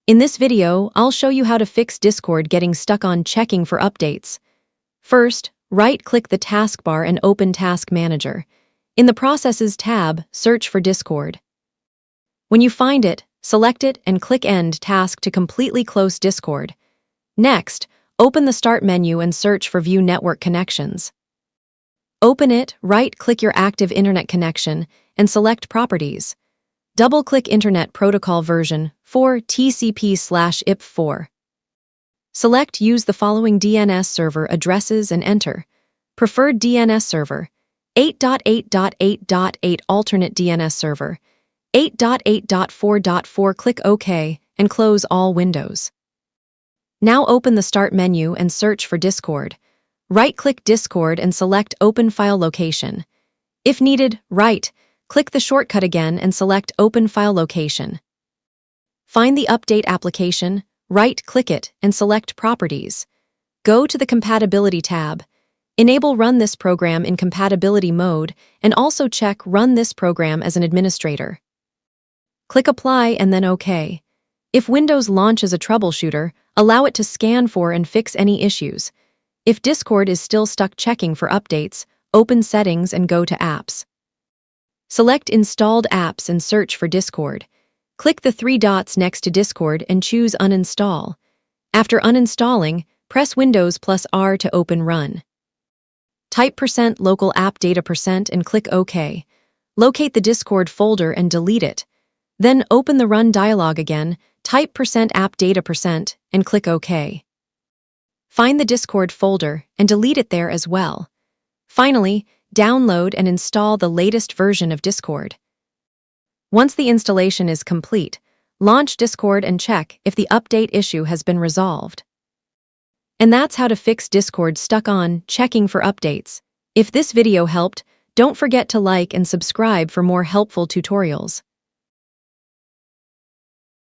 In this video, I'll show you how to fix Discord getting stuck on checking for updates. First, right-click the taskbar and open Task Manager. In the Processes tab, search for Discord. When you find it, select it and click End Task to completely close Discord. Next, open the Start menu and search for View Network Connections. Open it, right-click your active internet connection, and select Properties. Double-click Internet Protocol version 4 TCP/IP4. Select Use the following DNS server addresses and enter. Preferred DNS server 8.8.8.8 alternate DNS server 8.8.4.4. Click OK and close all windows. Now open the Start menu and search for Discord. Right-click Discord and select Open File Location. If needed, click the shortcut again and select Open File Location. Find the Update application, right-click it, and select Properties. Go to the Compatibility tab. Enable Run this program in compatibility mode and also check Run this program as an administrator. Click Apply and then OK. If Windows launches a troubleshooter, allow it to scan for and fix any issues. If Discord is still stuck checking for updates, open Settings and go to Apps. Select Installed Apps and search for Discord. Click the three dots next to Discord and choose Uninstall. After uninstalling, press Windows plus R to open Run. Type %local app data % and click OK. Locate the Discord folder and delete it. Then open the Run dialog again, type %app data % and click OK. Find the Discord folder and delete it there as well. Finally, download and install the latest version of Discord. Once the installation is complete, launch Discord and check if the update issue has been resolved. And that's how to fix Discord stuck on checking for updates. If this video helped, don't forget to like and subscribe for more helpful tutorials.